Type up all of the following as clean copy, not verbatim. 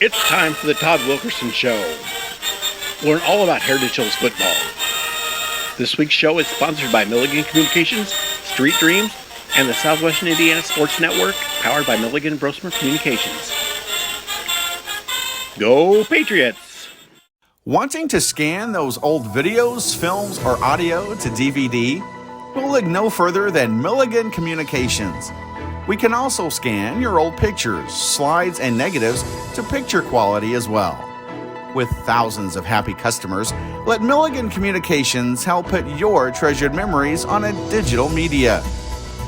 It's time for the Todd Wilkerson Show. Learn all about Heritage Hills football. This week's show is sponsored by Milligan Communications, Street Dreams, and the Southwestern Indiana Sports Network, powered by Milligan Brosmer Communications. Go Patriots! Wanting to scan those old videos, films, or audio to DVD? We'll look no further than Milligan Communications. We can also scan your old pictures, slides, and negatives to picture quality as well. With thousands of happy customers, let Milligan Communications help put your treasured memories on a digital media.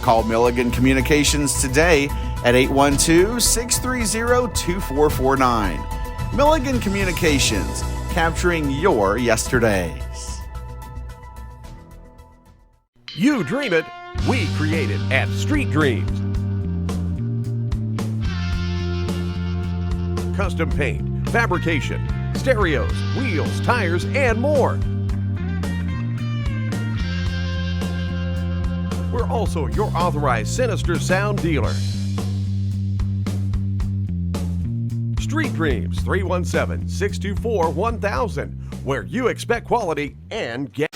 Call Milligan Communications today at 812-630-2449. Milligan Communications, capturing your yesterdays. You dream it, we create it at Street Dreams. Custom paint, fabrication, stereos, wheels, tires, and more. We're also your authorized Sinister Sound dealer. Street Dreams, 317-624-1000, where you expect quality and get.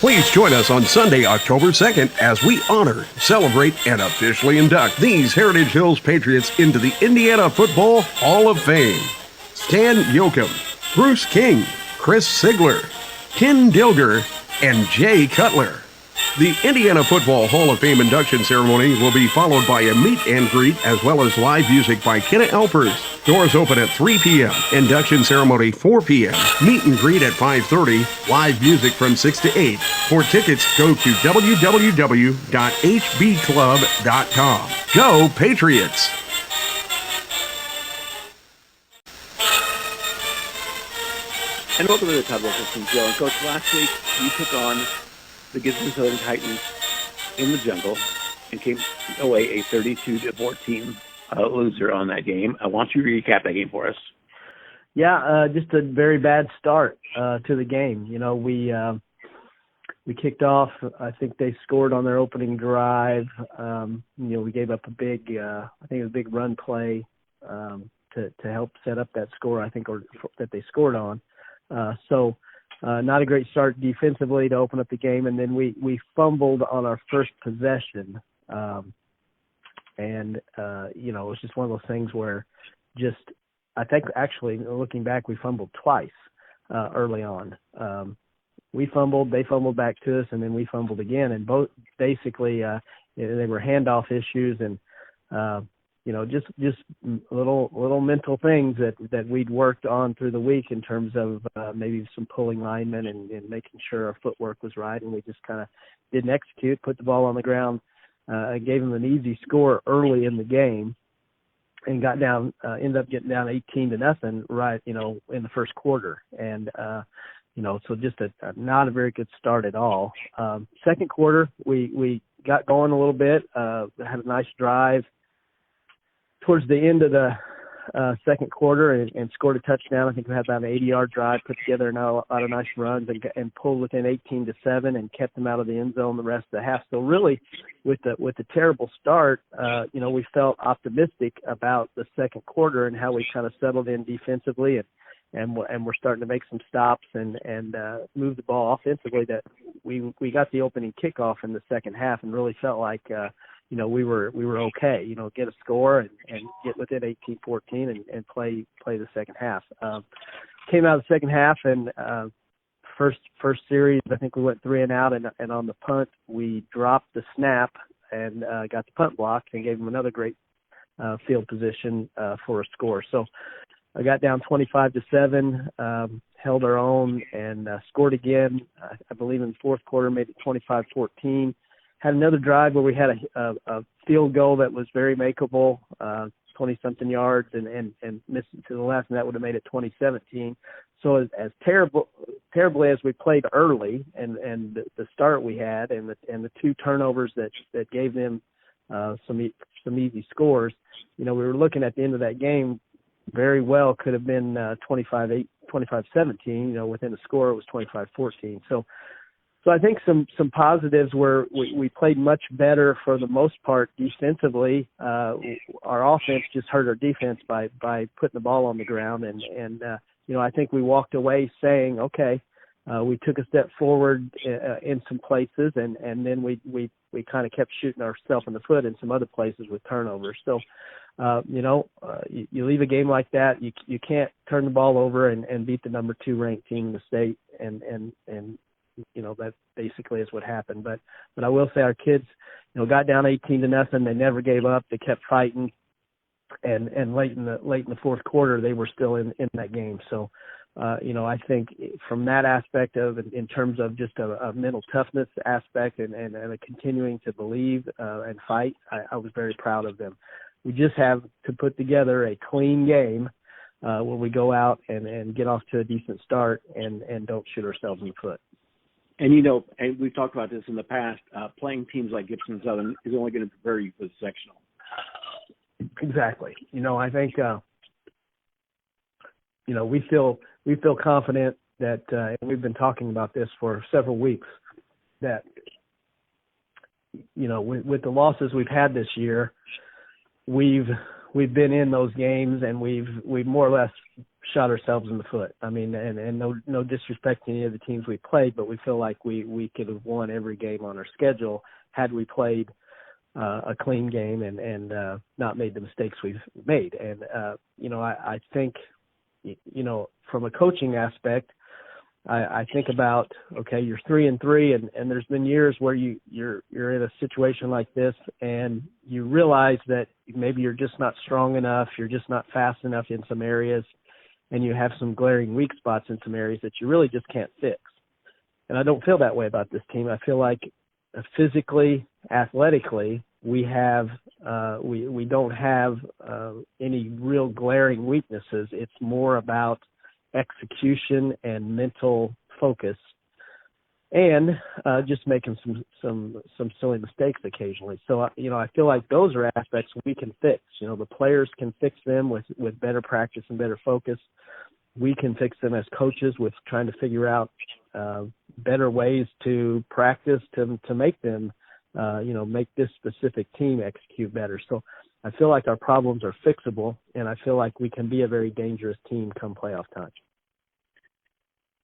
Please join us on Sunday, October 2nd, as we honor, celebrate, and officially induct these Heritage Hills Patriots into the Indiana Football Hall of Fame. Stan Yoakum, Bruce King, Chris Sigler, Ken Dilger, and Jay Cutler. The Indiana Football Hall of Fame induction ceremony will be followed by a meet and greet as well as live music by Kenna Alpers. Doors open at 3 p.m. Induction ceremony 4 p.m. Meet and greet at 5:30. Live music from 6 to 8. For tickets, go to www.hbclub.com. Go Patriots! And welcome to the Todd Wilkerson Show. And Coach, last week you took on the Gibson Southern Titans in the jungle and came away a 32-14 loser on that game. I want you to recap that game for us. Yeah, just a very bad start to the game. You know, we kicked off. I think they scored on their opening drive. We gave up a big, I think it was a big run play to help set up that score, I think, or that they scored on. So not a great start defensively to open up the game, and then we fumbled on our first possession. It was just one of those things where I think actually looking back, we fumbled twice early on. We fumbled, they fumbled back to us, and then we fumbled again. And both basically they were handoff issues and, just little mental things that we'd worked on through the week in terms of maybe some pulling linemen and making sure our footwork was right. And we just kind of didn't execute, put the ball on the ground. Gave them an easy score early in the game and ended up getting down 18-0 right, in the first quarter. And, so just not a very good start at all. Second quarter, we got going a little bit, had a nice drive towards the end of the second quarter and scored a touchdown. I think we had about an 80-yard drive, put together a lot of nice runs and pulled within 18-7 and kept them out of the end zone the rest of the half. So really, with the terrible start, we felt optimistic about the second quarter and how we kind of settled in defensively and we're starting to make some stops and move the ball offensively. That we got the opening kickoff in the second half and really felt like we were okay, get a score and get within 18-14 and play the second half. Came out of the second half and first series, I think we went 3 and out, and on the punt we dropped the snap and got the punt blocked and gave them another great field position for a score. So I got down 25-7, held our own and scored again. I believe in the fourth quarter, made it 25-14. Had another drive where we had a field goal that was very makeable, 20-something yards, and missed it to the left, and that would have made it 20-17. So as terribly as we played early, and the start we had, and the two turnovers that gave them some easy scores, we were looking at the end of that game. Very well could have been 25-17. Within the score it was 25-14. So So I think some positives were we played much better for the most part defensively. Our offense just hurt our defense by putting the ball on the ground, and I think we walked away saying, okay, we took a step forward in some places, and then we kind of kept shooting ourselves in the foot in some other places with turnovers. So you leave a game like that, you can't turn the ball over and beat the number 2 ranked team in the state, and that basically is what happened. But I will say our kids, got down 18-0. They never gave up. They kept fighting, and late in the fourth quarter, they were still in that game. So, I think from that aspect of, in terms of just a mental toughness aspect and a continuing to believe and fight, I was very proud of them. We just have to put together a clean game where we go out and get off to a decent start and don't shoot ourselves in the foot. And, and we've talked about this in the past, playing teams like Gibson Southern is only going to prepare you for the sectional. Exactly. I think, we feel confident that, and we've been talking about this for several weeks, that, with the losses we've had this year, we've been in those games and we've more or less shot ourselves in the foot. I mean, and no disrespect to any of the teams we played, but we feel like we could have won every game on our schedule had we played a clean game and not made the mistakes we've made. And I think from a coaching aspect, I think about, okay, you're 3-3, and there's been years where you're in a situation like this, and you realize that maybe you're just not strong enough, you're just not fast enough in some areas, and you have some glaring weak spots in some areas that you really just can't fix. And I don't feel that way about this team. I feel like physically, athletically, we don't have any real glaring weaknesses. It's more about execution and mental focus, and just making some silly mistakes occasionally. So I feel like those are aspects we can fix. The players can fix them with better practice and better focus. We can fix them as coaches with trying to figure out better ways to practice to make them make this specific team execute better. So I feel like our problems are fixable, and I feel like we can be a very dangerous team come playoff time.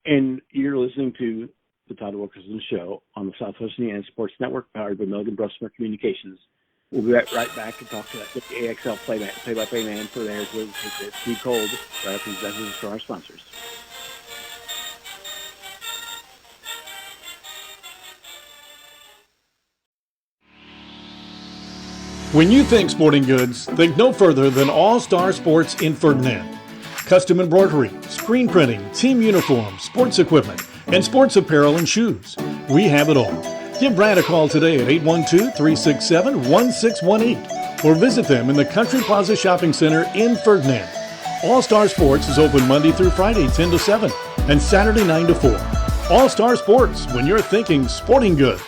And you're listening to the Todd Wilkerson Show on the Southwest Indiana Sports Network, powered by Milligan Brusmer Communications. We'll be right back to talk to the AXL play-by-play man for the Heritage Hills Patriots, Steve Cold, right after these messages from our sponsors. When you think sporting goods, think no further than All Star Sports in Ferdinand. Custom embroidery, screen printing, team uniforms, sports equipment, and sports apparel and shoes. We have it all. Give Brad a call today at 812-367-1618 or visit them in the Country Plaza Shopping Center in Ferdinand. All Star Sports is open Monday through Friday 10 to 7 and Saturday 9 to 4. All Star Sports, when you're thinking sporting goods.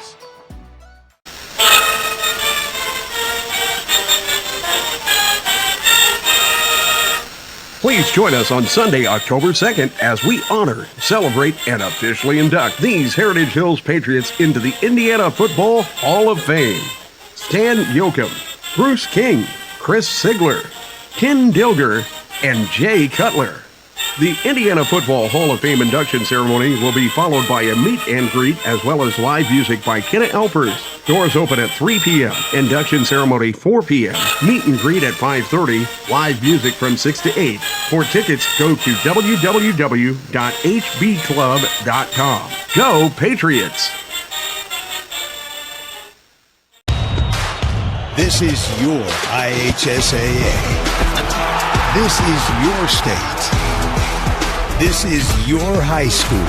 Please join us on Sunday, October 2nd, as we honor, celebrate, and officially induct these Heritage Hills Patriots into the Indiana Football Hall of Fame. Stan Yoakum, Bruce King, Chris Sigler, Ken Dilger, and Jay Cutler. The Indiana Football Hall of Fame induction ceremony will be followed by a meet and greet as well as live music by Kenna Alpers. Doors open at 3 p.m. Induction ceremony 4 p.m. Meet and greet at 5:30. Live music from 6 to 8. For tickets, go to www.hbclub.com. Go Patriots! This is your IHSAA. This is your state. This is your high school.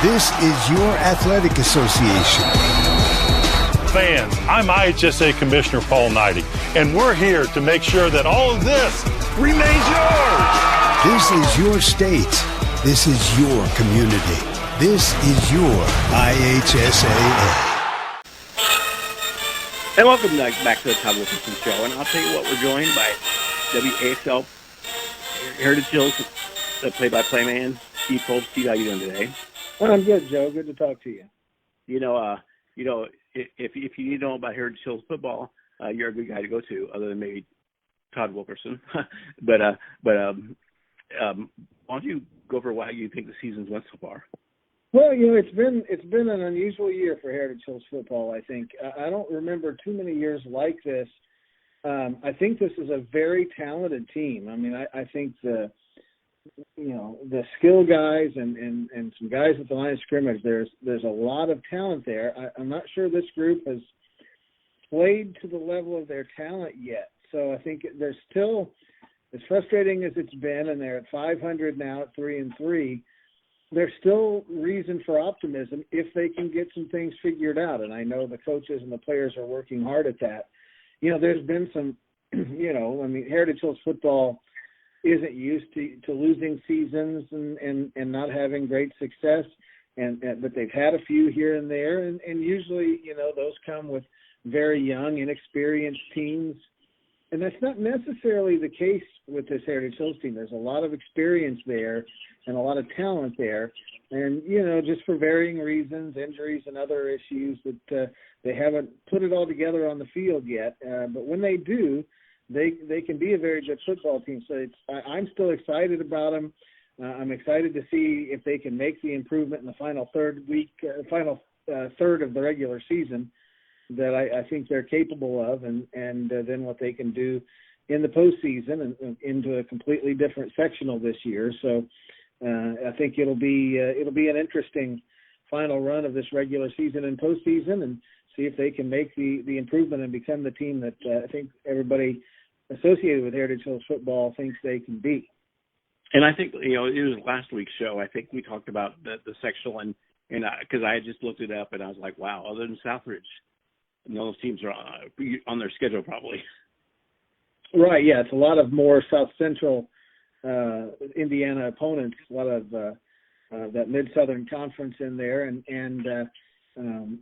This is your athletic association. Fans, I'm IHSA Commissioner Paul Knighty, and we're here to make sure that all of this remains yours. This is your state. This is your community. This is your IHSAA. And welcome back to the Todd Wilkerson Show. And I'll tell you what, we're joined by WAXL Heritage Hills, the play-by-play man, Steve Cold. Steve, how you doing today? I'm good, Joe. Good to talk to you. If you need to know about Heritage Hills football, you're a good guy to go to, other than maybe Todd Wilkerson. but why don't you go over why you think the season's went so far? Well, it's been an unusual year for Heritage Hills football. I think I don't remember too many years like this. I think this is a very talented team. I mean, I think the skill guys and some guys at the line of scrimmage, there's a lot of talent there. I'm not sure this group has played to the level of their talent yet. So I think there's still, as frustrating as it's been, and they're at 500 now at 3-3, there's still reason for optimism if they can get some things figured out. And I know the coaches and the players are working hard at that. There's been some, Heritage Hills football isn't used to losing seasons and not having great success, but they've had a few here and there, and usually, those come with very young, inexperienced teams. And that's not necessarily the case with this Heritage Hills team. There's a lot of experience there and a lot of talent there. And, just for varying reasons, injuries and other issues, that they haven't put it all together on the field yet. But when they do, they can be a very good football team. So I'm still excited about them. I'm excited to see if they can make the improvement in the final third of the regular season that I think they're capable of, and then what they can do in the postseason and into a completely different sectional this year. So I think it'll be an interesting final run of this regular season and postseason, and see if they can make the improvement and become the team that I think everybody associated with Heritage Hills football thinks they can be. And I think, it was last week's show, I think we talked about the sectional, and because I had just looked it up, and I was like, wow, other than Southridge, those teams are on their schedule probably. Right, yeah, it's a lot of more South Central Indiana opponents, a lot of that Mid-Southern Conference in there, and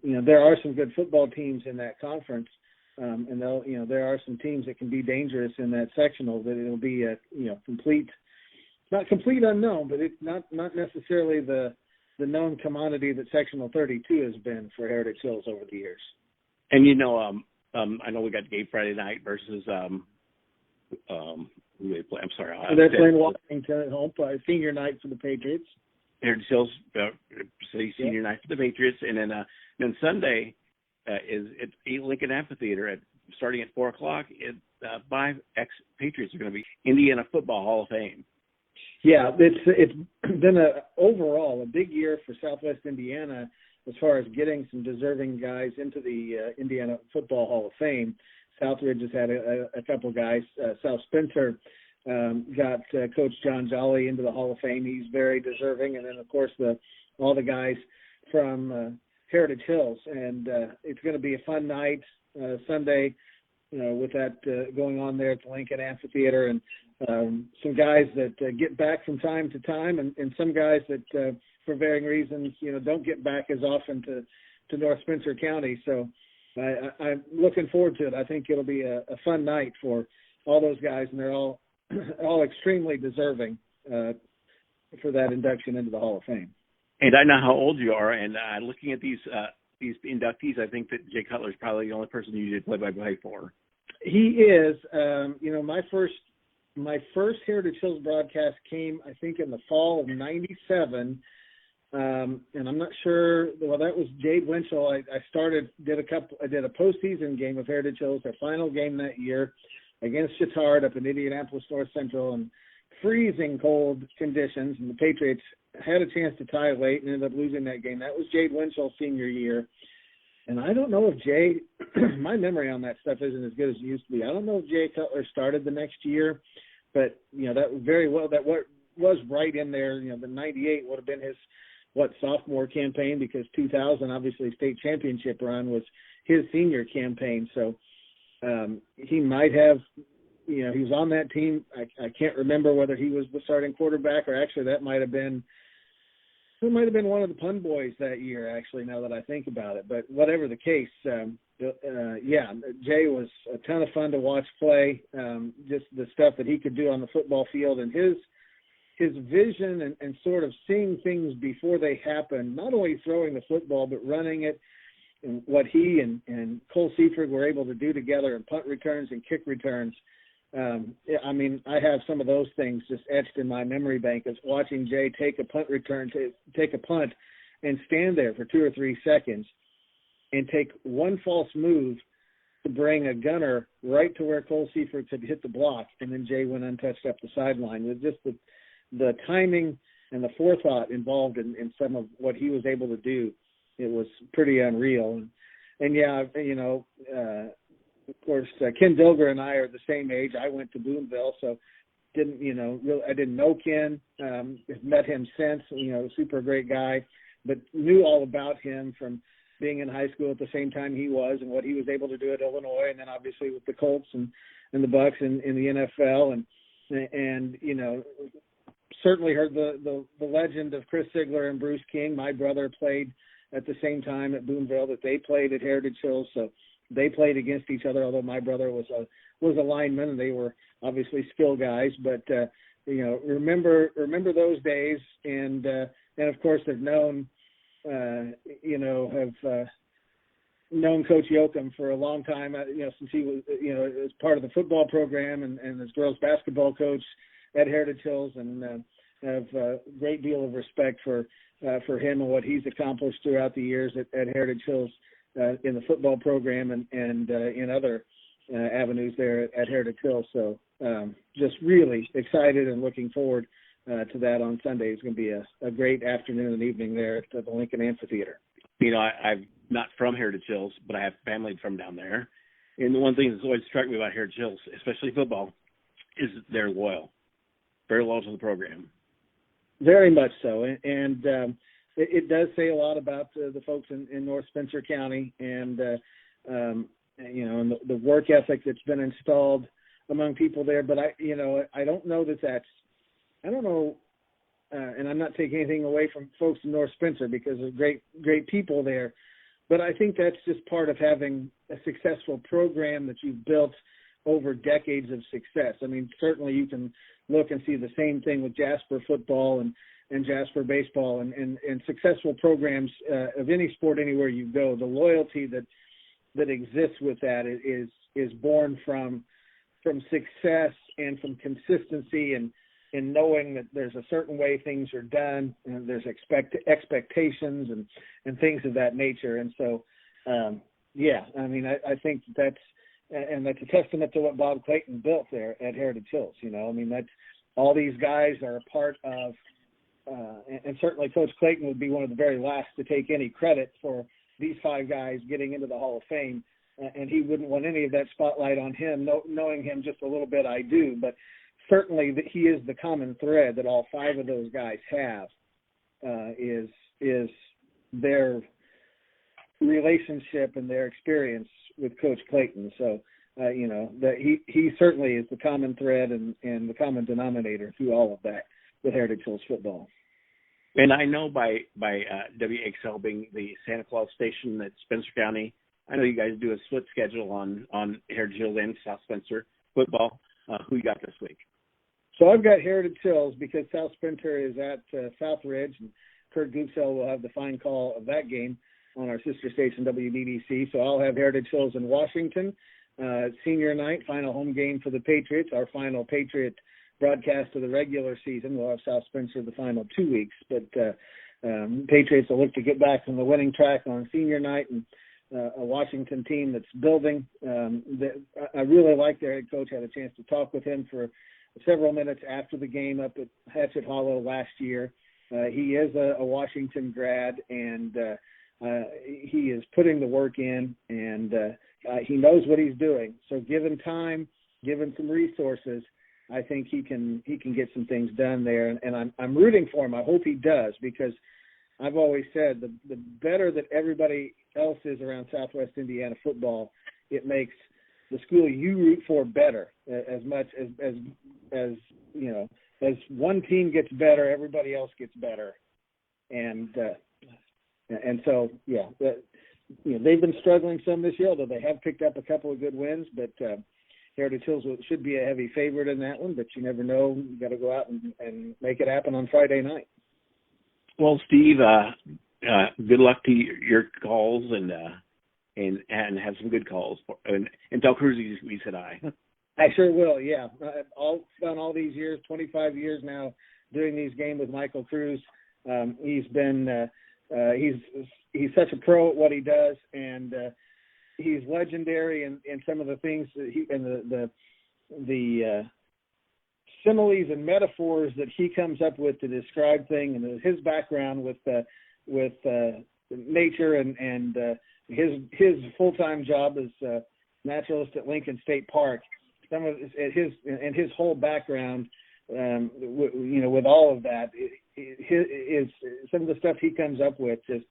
there are some good football teams in that conference, and there are some teams that can be dangerous in that sectional. That it'll be a not complete unknown, but it's not necessarily the known commodity that sectional 32 has been for Heritage Hills over the years. And I know we got game Friday night versus who they play. I'm sorry, they're playing Washington at home. Senior night for the Patriots. Heritage Hills senior night for the Patriots, and then Sunday is at Lincoln Amphitheater starting at 4:00. Five ex-Patriots are going to be Indiana Football Hall of Fame. Yeah, it's been overall a big year for Southwest Indiana as far as getting some deserving guys into the Indiana Football Hall of Fame. Southridge has had a couple guys. South Spencer got Coach John Jolly into the Hall of Fame. He's very deserving. And then, of course, all the guys from Heritage Hills. And it's going to be a fun night Sunday, with that going on there at the Lincoln Amphitheater. And some guys that get back from time to time, and some guys that for varying reasons, don't get back as often to North Spencer County. So I'm looking forward to it. I think it'll be a fun night for all those guys, and they're all extremely deserving for that induction into the Hall of Fame. And I know how old you are, and looking at these inductees, I think that Jay Cutler is probably the only person you did play-by-play for. He is. My first Heritage Hills broadcast came, I think, in the fall of '97. And I'm not sure. Well, that was Jade Winchell. I did a postseason game of Heritage Hills, their final game that year against Chittard up in Indianapolis North Central, in freezing cold conditions, and the Patriots had a chance to tie late and ended up losing that game. That was Jade Winchell's senior year. And I don't know if Jay, my memory on that stuff isn't as good as it used to be. I don't know if Jay Cutler started the next year, but, that very well, that was right in there. The 98 would have been his, sophomore campaign, because 2000, obviously, state championship run was his senior campaign. So he might have, he was on that team. I can't remember whether he was the starting quarterback, or actually that might have been one of the Pun Boys that year, actually, now that I think about it. But whatever the case, Jay was a ton of fun to watch play. Just the stuff that he could do on the football field, and his his vision and sort of seeing things before they happen, not only throwing the football but running it, and what he and Cole Seifert were able to do together in punt returns and kick returns. I mean, I have some of those things just etched in my memory bank as watching Jay take a punt return, take a punt and stand there for 2 or 3 seconds and take one false move to bring a gunner right to where Cole Seifert had hit the block, and then Jay went untouched up the sideline. With just the timing and the forethought involved in some of what he was able to do, it was pretty unreal. And yeah, you know, of course, Ken Dilger and I are the same age. I went to Boonville, so I didn't know Ken, met him since, you know, super great guy, but knew all about him from being in high school at the same time he was and what he was able to do at Illinois, and then obviously with the Colts and the Bucks in the NFL, and you know, certainly heard the legend of Chris Ziegler and Bruce King. My brother played at the same time at Boonville that they played at Heritage Hills, so they played against each other, although my brother was a lineman and they were obviously skill guys. But you know, remember those days, and of course have known known Coach Yoakum for a long time. You know, since he was as part of the football program and as girls basketball coach at Heritage Hills, and have a great deal of respect for him and what he's accomplished throughout the years at Heritage Hills. In the football program and in other avenues there at Heritage Hills. So just really excited and looking forward to that on Sunday. It's going to be a great afternoon and evening there at the Lincoln Amphitheater. You know, I'm not from Heritage Hills, but I have family from down there. And the one thing that's always struck me about Heritage Hills, especially football, is they're loyal. Very loyal to the program. Very much so. And it does say a lot about the folks in North Spencer County and, and the work ethic that's been installed among people there. But I don't know and I'm not taking anything away from folks in North Spencer because of great people there. But I think that's just part of having a successful program that you've built over decades of success. I mean, certainly you can look and see the same thing with Jasper football and Jasper baseball and successful programs of any sport anywhere you go. The loyalty that exists with that is born from success and from consistency and knowing that there's a certain way things are done and there's expectations and things of that nature. And so, I mean, I think that's a testament to what Bob Clayton built there at Heritage Hills. You know, I mean, that's all these guys are a part of. And certainly Coach Clayton would be one of the very last to take any credit for these 5 guys getting into the Hall of Fame, and he wouldn't want any of that spotlight on him. Knowing him just a little bit, I do, but certainly that he is the common thread that all 5 of those guys have is their relationship and their experience with Coach Clayton. So that he certainly is the common thread and the common denominator through all of that with Heritage Hills football. And I know by WXL being the Santa Claus station at Spencer County, I know you guys do a split schedule on Heritage Hills and South Spencer football. Who you got this week? So I've got Heritage Hills because South Spencer is at South Ridge, and Kurt Goodsell will have the fine call of that game on our sister station WBDC. So I'll have Heritage Hills in Washington. Senior night, final home game for the Patriots, our final Patriot broadcast of the regular season. We'll have South Spencer the final 2 weeks, but Patriots will look to get back on the winning track on senior night, and a Washington team that's building. I really like their head coach. Had a chance to talk with him for several minutes after the game up at Hatchet Hollow last year. He is a Washington grad, and he is putting the work in, and he knows what he's doing. So given time, given some resources, I think he can get some things done there, and I'm rooting for him. I hope he does, because I've always said the better that everybody else is around Southwest Indiana football, it makes the school you root for better. As much as you know, as one team gets better, everybody else gets better, and so they've been struggling some this year, although they have picked up a couple of good wins, but Heritage Hills should be a heavy favorite in that one, but you never know. You got to go out and make it happen on Friday night. Well, Steve, good luck to your calls and have some good calls. And tell Cruz we said hi. I sure will. Yeah, I've done all these years, 25 years now, doing these games with Michael Cruz. He's been he's such a pro at what he does, and he's legendary in some of the things that he and the similes and metaphors that he comes up with to describe things, and his background with nature and his full-time job as naturalist at Lincoln State Park. Some of his whole background, with all of that, some of the stuff he comes up with just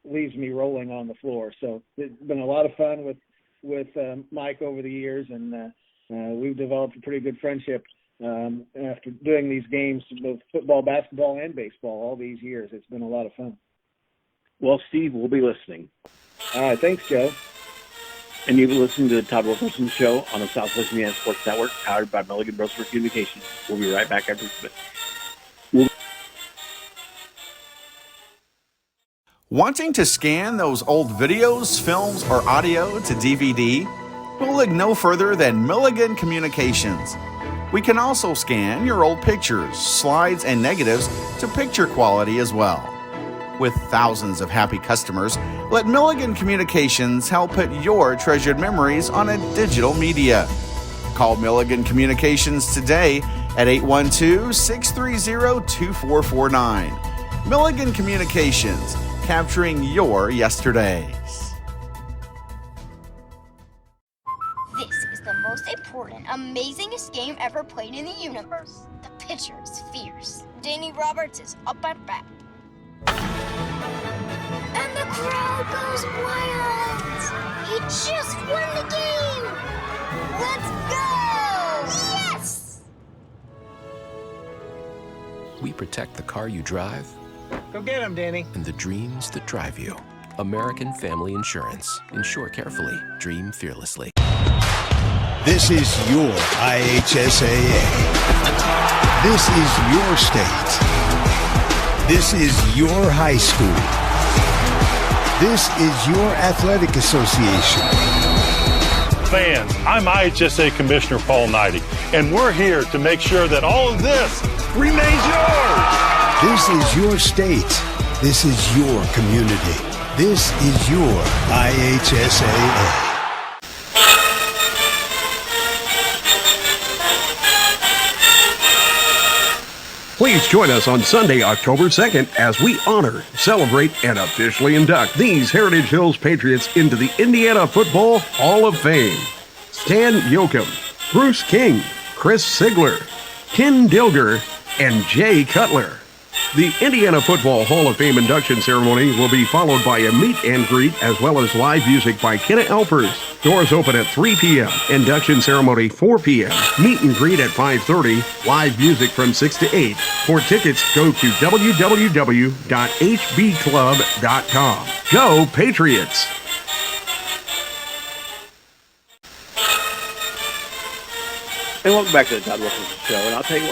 leaves me rolling on the floor. So it's been a lot of fun with Mike over the years, and we've developed a pretty good friendship after doing these games, both football, basketball, and baseball all these years. It's been a lot of fun. Well, Steve, we'll be listening. All right, thanks, Joe. And you've been listening to the Todd Wilkerson Show on the Southwest Indiana Sports Network, powered by Milligan Brosford Communications. We'll be right back after this. Wanting to scan those old videos, films, or audio to DVD? We'll look no further than Milligan Communications. We can also scan your old pictures, slides, and negatives to picture quality as well. With thousands of happy customers, let Milligan Communications help put your treasured memories on a digital media. Call Milligan Communications today at 812-630-2449. Milligan Communications, capturing your yesterdays. This is the most important, amazingest game ever played in the universe. The pitcher is fierce. Danny Roberts is up at bat. And the crowd goes wild! He just won the game! Let's go! Yes! We protect the car you drive. Go get him, Danny. And the dreams that drive you. American Family Insurance. Insure carefully. Dream fearlessly. This is your IHSAA. This is your state. This is your high school. This is your athletic association. Fans, I'm IHSA Commissioner Paul Knighty, and we're here to make sure that all of this remains yours. This is your state. This is your community. This is your IHSAA. Please join us on Sunday, October 2nd, as we honor, celebrate, and officially induct these Heritage Hills Patriots into the Indiana Football Hall of Fame. Stan Yoakum, Bruce King, Chris Sigler, Ken Dilger, and Jay Cutler. The Indiana Football Hall of Fame induction ceremony will be followed by a meet and greet as well as live music by Kenna Alpers. Doors open at 3 p.m. Induction ceremony 4 p.m. Meet and greet at 5:30. Live music from 6 to 8. For tickets, go to www.hbclub.com. Go Patriots! And welcome back to the Todd Wilkerson Show. And I'll tell you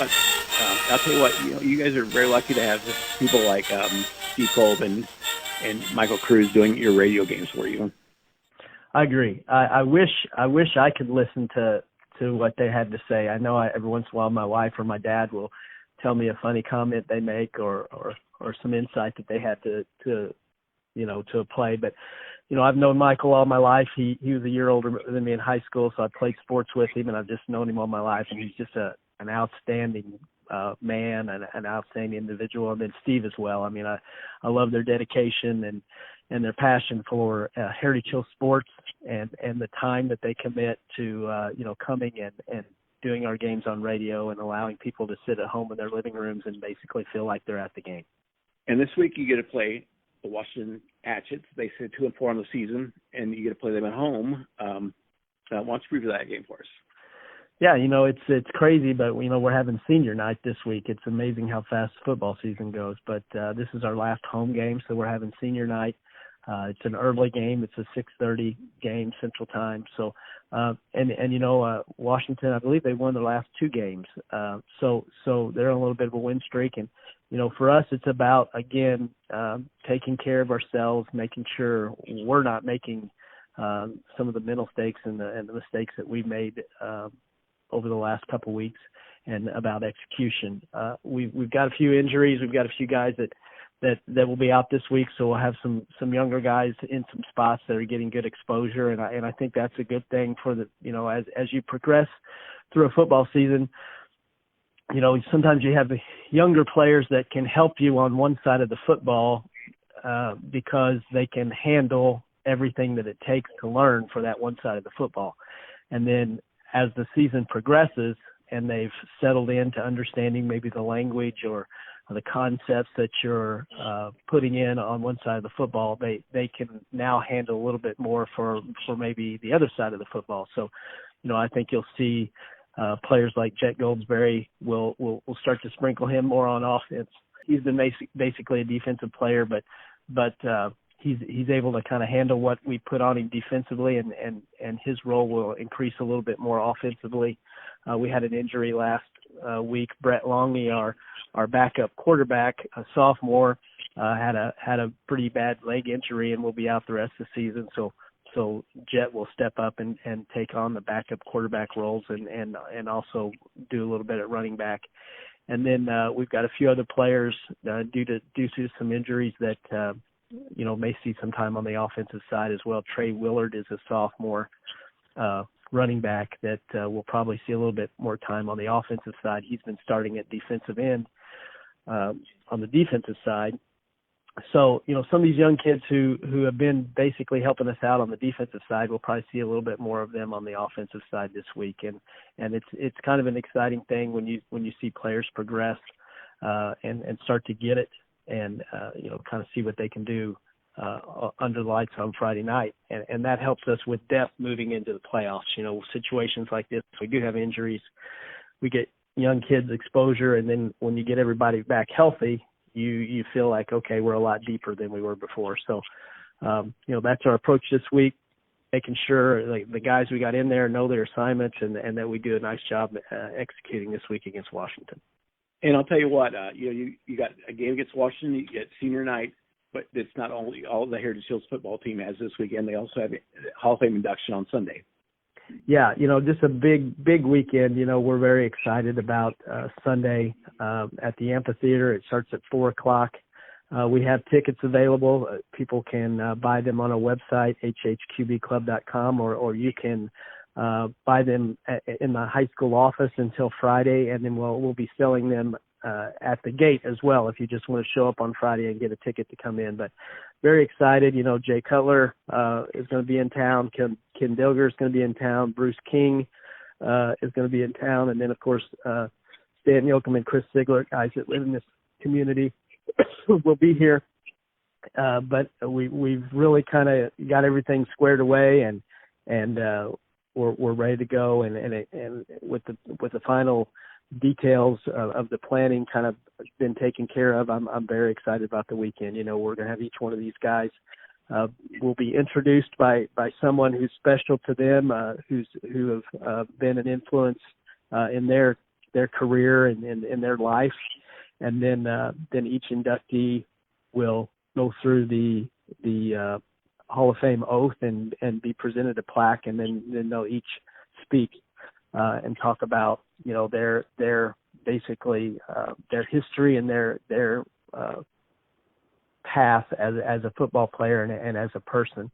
what, you guys are very lucky to have people like Steve Kolb and Michael Cruz doing your radio games for you. I agree. I wish I could listen to what they had to say. I know every once in a while my wife or my dad will tell me a funny comment they make or some insight that they had to a play. But I've known Michael all my life. He was a year older than me in high school, so I played sports with him, and I've just known him all my life. And he's just an outstanding man and an outstanding individual. And then Steve as well. I mean, I love their dedication and their passion for Heritage Hill sports and the time that they commit to coming and doing our games on radio and allowing people to sit at home in their living rooms and basically feel like they're at the game. And this week you get to play the Washington Hatchets. They sit 2-4 on the season, and you get to play them at home. Why don't you preview that game for us? Yeah, it's crazy, but we're having senior night this week. It's amazing how fast football season goes. But this is our last home game, so we're having senior night. It's an early game. It's a 6:30 game Central Time. So, Washington, I believe they won their last 2 games. So they're on a little bit of a win streak. And, for us, it's about, again, taking care of ourselves, making sure we're not making some of the mental mistakes and the mistakes that we've made over the last couple of weeks, and about execution. We've got a few injuries. We've got a few guys that will be out this week, so we'll have some younger guys in some spots that are getting good exposure, and I think that's a good thing for the as you progress through a football season. Sometimes you have the younger players that can help you on one side of the football because they can handle everything that it takes to learn for that one side of the football, and then as the season progresses and they've settled into understanding maybe the language or the concepts that you're putting in on one side of the football, they can now handle a little bit more for maybe the other side of the football. So, I think you'll see players like Jet Goldsberry will start to sprinkle him more on offense. He's been basically a defensive player, but he's able to kind of handle what we put on him defensively, and his role will increase a little bit more offensively. We had an injury last week. Brett Longley, our backup quarterback, a sophomore, had a pretty bad leg injury and will be out the rest of the season. So Jet will step up and take on the backup quarterback roles and also do a little bit at running back. And then we've got a few other players due to some injuries that may see some time on the offensive side as well. Trey Willard is a sophomore running back that will probably see a little bit more time on the offensive side. He's been starting at defensive end on the defensive side. So, some of these young kids who have been basically helping us out on the defensive side, we'll probably see a little bit more of them on the offensive side this week. And it's kind of an exciting thing when you see players progress and start to get it and, kind of see what they can do under the lights on Friday night. And that helps us with depth moving into the playoffs. Situations like this, we do have injuries. We get young kids exposure, and then when you get everybody back healthy, you feel like, okay, we're a lot deeper than we were before. So, that's our approach this week, making sure the guys we got in there know their assignments and that we do a nice job executing this week against Washington. And I'll tell you what, you got a game against Washington, you get senior night, but it's not only all the Heritage Hills football team has this weekend. They also have Hall of Fame induction on Sunday. Yeah, just a big weekend. We're very excited about Sunday at the amphitheater. It starts at 4:00. We have tickets available. People can buy them on our website, hhqbclub.com, or you can buy them in the high school office until Friday, and then we'll be selling them at the gate as well if you just want to show up on Friday and get a ticket to come in. But very excited. Jay Cutler is going to be in town. Ken Dilger is going to be in town. Bruce King is going to be in town. And then, of course, Stan Yoakum and Chris Sigler, guys that live in this community, will be here. But we've really kind of got everything squared away, and we're ready to go. And with the final details of the planning kind of been taken care of, I'm very excited about the weekend. We're going to have each one of these guys will be introduced by someone who's special to them, who have been an influence in their career and in their life, and then each inductee will go through the Hall of Fame oath and be presented a plaque, and then they'll each speak and talk about their basically their history and their path as a football player and as a person.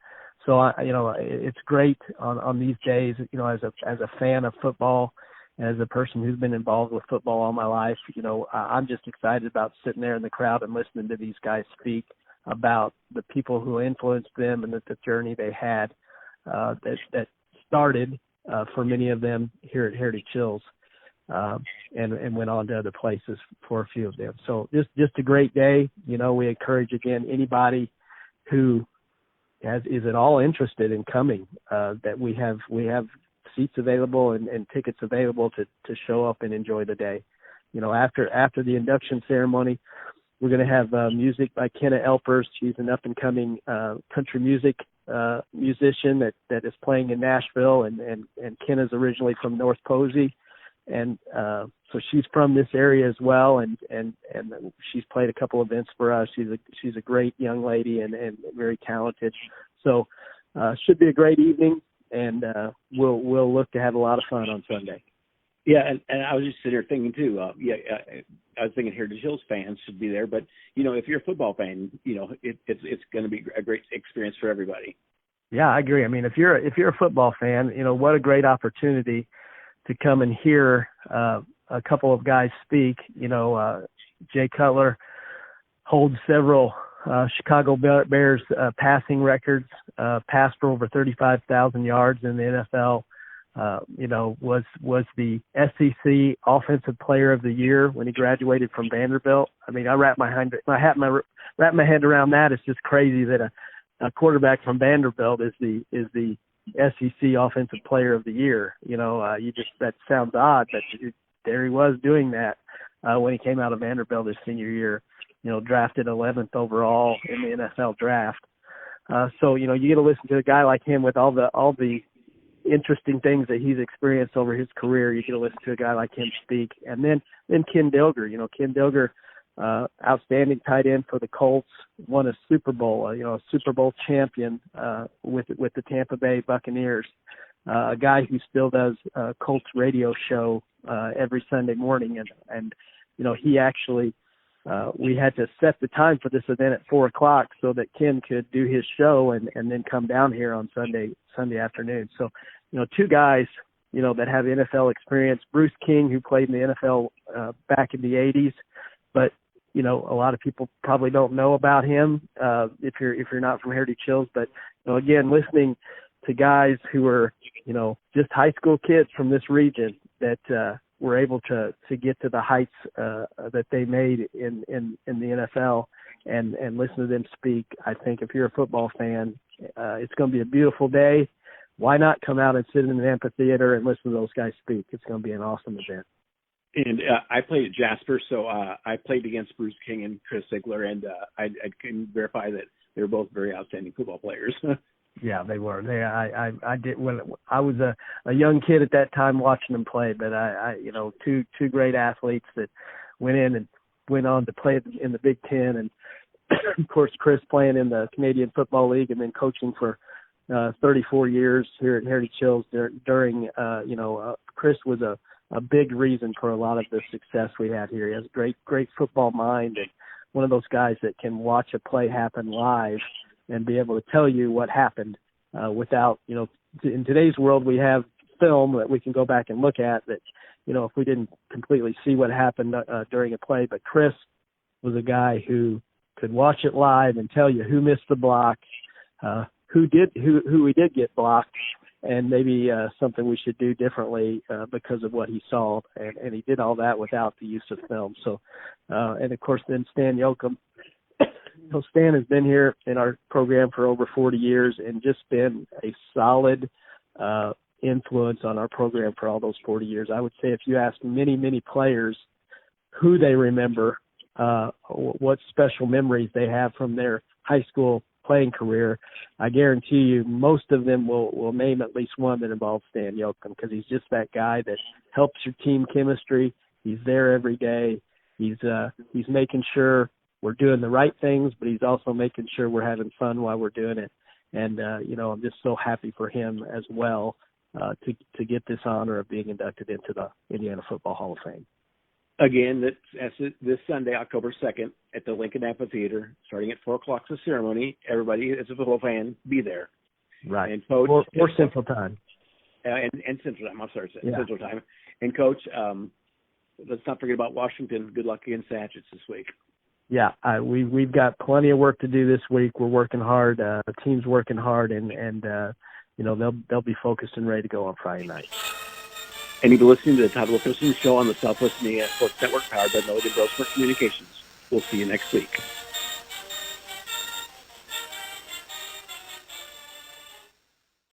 So it's great on these days. As a fan of football, as a person who's been involved with football all my life, I'm just excited about sitting there in the crowd and listening to these guys speak about the people who influenced them and the journey they had that started for many of them here at Heritage Hills and went on to other places for a few of them. So just a great day. We encourage, again, anybody who is at all interested in coming, that we have seats available and tickets available to show up and enjoy the day. After the induction ceremony, We're going to have music by Kenna Elpers. She's an up-and-coming country music musician that is playing in Nashville, and Kenna's originally from North Posey, and so she's from this area as well, and she's played a couple events for us. She's a great young lady and very talented. So should be a great evening, and we'll look to have a lot of fun on Sunday. Yeah, and I was just sitting here thinking too. I was thinking Heritage Hills fans should be there, but if you're a football fan, it's going to be a great experience for everybody. Yeah, I agree. I mean, if you're a football fan, what a great opportunity to come and hear a couple of guys speak. Jay Cutler holds several Chicago Bears passing records, passed for over 35,000 yards in the NFL. Was the SEC Offensive Player of the Year when he graduated from Vanderbilt. I mean, I wrap my head around that. It's just crazy that a quarterback from Vanderbilt is the SEC Offensive Player of the Year. That sounds odd, but there he was doing that when he came out of Vanderbilt his senior year. Drafted 11th overall in the NFL draft. So you get to listen to a guy like him with all the interesting things that he's experienced over his career. You get to listen to a guy like him speak. And then Ken Dilger, Ken Dilger, outstanding tight end for the Colts, won a Super Bowl, a Super Bowl champion with the Tampa Bay Buccaneers, a guy who still does a Colts radio show every Sunday morning. And he actually, we had to set the time for this event at 4:00 so that Ken could do his show and then come down here on Sunday afternoon. So, two guys, that have NFL experience. Bruce King, who played in the NFL back in the 80s, but a lot of people probably don't know about him if you're not from Heritage Hills. But again, listening to guys who are just high school kids from this region that were able to get to the heights that they made in the NFL and listen to them speak. I think if you're a football fan, it's going to be a beautiful day. Why not come out and sit in an amphitheater and listen to those guys speak? It's going to be an awesome event. And I played at Jasper, so I played against Bruce King and Chris Ziegler, and I can verify that they were both very outstanding football players. Yeah, they were. I did when I was a young kid at that time watching them play, but I two great athletes that went in and went on to play in the Big Ten, and of course Chris playing in the Canadian Football League and then coaching for 34 years here at Heritage Hills. During Chris was a big reason for a lot of the success we had here. He has a great football mind, and one of those guys that can watch a play happen live and be able to tell you what happened without, in today's world we have film that we can go back and look at that, if we didn't completely see what happened during a play. But Chris was a guy who could watch it live and tell you who missed the block, who we did get blocked, and maybe something we should do differently because of what he saw. And he did all that without the use of film. So, and of course then Stan Yoakum. Stan has been here in our program for over 40 years and just been a solid influence on our program for all those 40 years. I would say if you ask many, many players who they remember, what special memories they have from their high school playing career, I guarantee you most of them will name at least one that involves Stan Yoakum, because he's just that guy that helps your team chemistry. He's there every day. He's making sure we're doing the right things, but he's also making sure we're having fun while we're doing it. And, I'm just so happy for him as well to get this honor of being inducted into the Indiana Football Hall of Fame. Again, that's this Sunday, October 2nd, at the Lincoln Amphitheater, starting at 4:00 the ceremony. Everybody, as a football fan, be there. Right. And Coach, or Central Time. And Central Time. I'm sorry, yeah. Central Time. And Coach, let's not forget about Washington. Good luck against Satchets this week. Yeah, we've got plenty of work to do this week. We're working hard. The team's working hard, and they'll be focused and ready to go on Friday night. And you've been listening to the Todd Wilkerson Show on the Southwest Indiana Sports Network, powered by Milligan Grossman Communications. We'll see you next week.